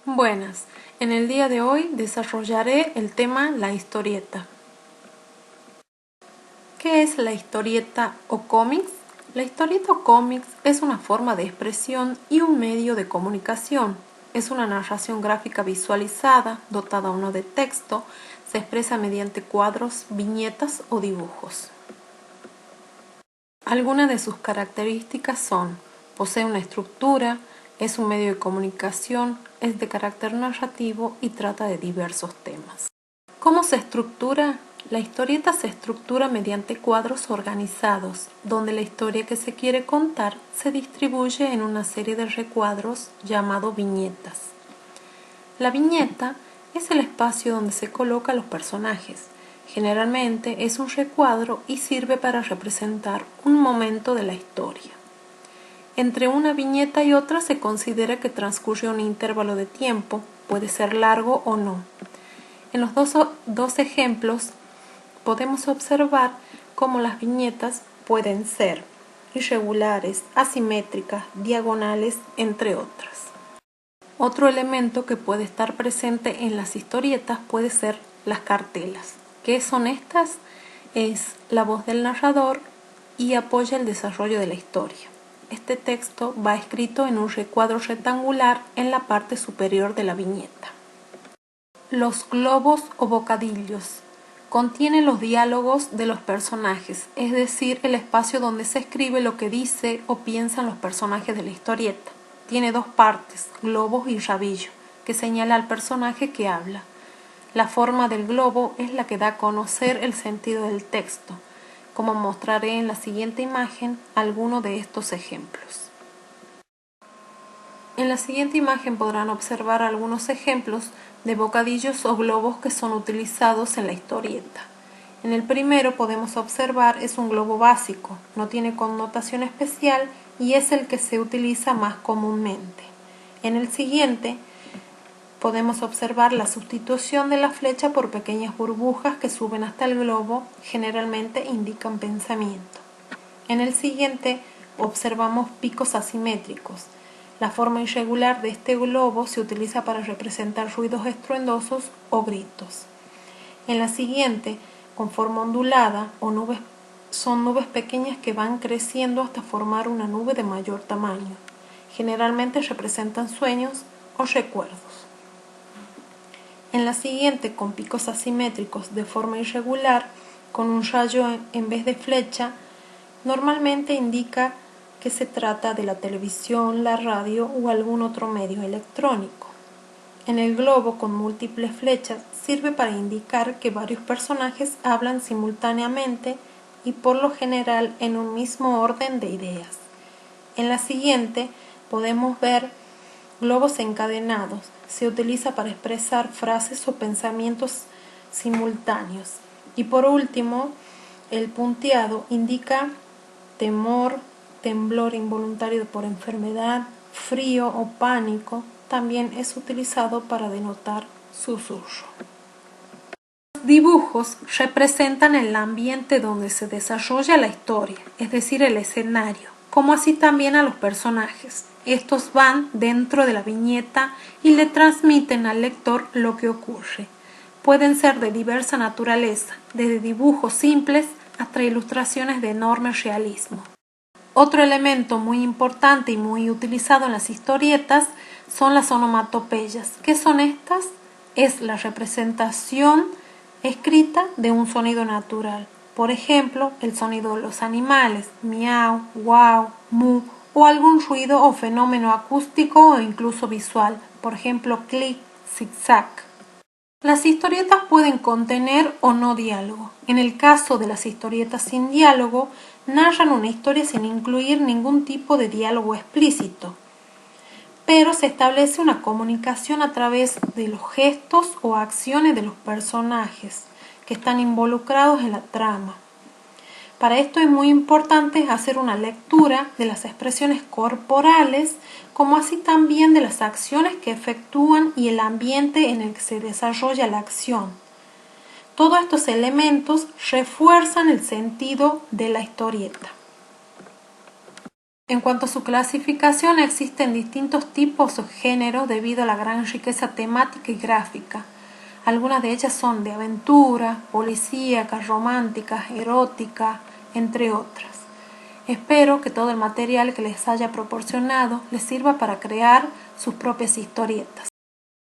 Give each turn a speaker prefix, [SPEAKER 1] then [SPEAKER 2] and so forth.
[SPEAKER 1] Buenas, en el día de hoy desarrollaré el tema la historieta. ¿Qué es la historieta o cómics? La historieta o cómics es una forma de expresión y un medio de comunicación. Es una narración gráfica visualizada, dotada o no de texto, se expresa mediante cuadros, viñetas o dibujos. Algunas de sus características son: posee una estructura, es un medio de comunicación, es de carácter narrativo y trata de diversos temas. ¿Cómo se estructura? La historieta se estructura mediante cuadros organizados, donde la historia que se quiere contar se distribuye en una serie de recuadros llamado viñetas. La viñeta es el espacio donde se colocan los personajes. Generalmente es un recuadro y sirve para representar un momento de la historia. Entre una viñeta y otra se considera que transcurre un intervalo de tiempo, puede ser largo o no. En los dos ejemplos podemos observar cómo las viñetas pueden ser irregulares, asimétricas, diagonales, entre otras. Otro elemento que puede estar presente en las historietas puede ser las cartelas. ¿Qué son estas? Es la voz del narrador y apoya el desarrollo de la historia. Este texto va escrito en un recuadro rectangular en la parte superior de la viñeta. Los globos o bocadillos contienen los diálogos de los personajes, es decir, el espacio donde se escribe lo que dice o piensan los personajes de la historieta. Tiene dos partes, globos y rabillo, que señala al personaje que habla. La forma del globo es la que da a conocer el sentido del texto, como mostraré en la siguiente imagen algunos de estos ejemplos. En la siguiente imagen podrán observar algunos ejemplos de bocadillos o globos que son utilizados en la historieta. En el primero podemos observar es un globo básico, no tiene connotación especial y es el que se utiliza más comúnmente. En el siguiente podemos observar la sustitución de la flecha por pequeñas burbujas que suben hasta el globo, generalmente indican pensamiento. En el siguiente observamos picos asimétricos. La forma irregular de este globo se utiliza para representar ruidos estruendosos o gritos. En la siguiente, con forma ondulada o nubes, son nubes pequeñas que van creciendo hasta formar una nube de mayor tamaño. Generalmente representan sueños o recuerdos. En la siguiente, con picos asimétricos de forma irregular, con un rayo en vez de flecha, normalmente indica que se trata de la televisión, la radio o algún otro medio electrónico. En el globo con múltiples flechas sirve para indicar que varios personajes hablan simultáneamente y por lo general en un mismo orden de ideas. En la siguiente podemos ver globos encadenados. Se utiliza para expresar frases o pensamientos simultáneos. Y por último, el punteado indica temor, temblor involuntario por enfermedad, frío o pánico. También es utilizado para denotar susurro. Los dibujos representan el ambiente donde se desarrolla la historia, es decir, el escenario, como así también a los personajes. Estos van dentro de la viñeta y le transmiten al lector lo que ocurre. Pueden ser de diversa naturaleza, desde dibujos simples hasta ilustraciones de enorme realismo. Otro elemento muy importante y muy utilizado en las historietas son las onomatopeyas. ¿Qué son estas? Es la representación escrita de un sonido natural. Por ejemplo, el sonido de los animales, miau, guau, mu, o algún ruido o fenómeno acústico o incluso visual, por ejemplo, clic, zigzag. Las historietas pueden contener o no diálogo. En el caso de las historietas sin diálogo, narran una historia sin incluir ningún tipo de diálogo explícito, pero se establece una comunicación a través de los gestos o acciones de los personajes que están involucrados en la trama. Para esto es muy importante hacer una lectura de las expresiones corporales, como así también de las acciones que efectúan y el ambiente en el que se desarrolla la acción. Todos estos elementos refuerzan el sentido de la historieta. En cuanto a su clasificación, existen distintos tipos o géneros debido a la gran riqueza temática y gráfica. Algunas de ellas son de aventura, policíaca, romántica, erótica, entre otras. Espero que todo el material que les haya proporcionado les sirva para crear sus propias historietas.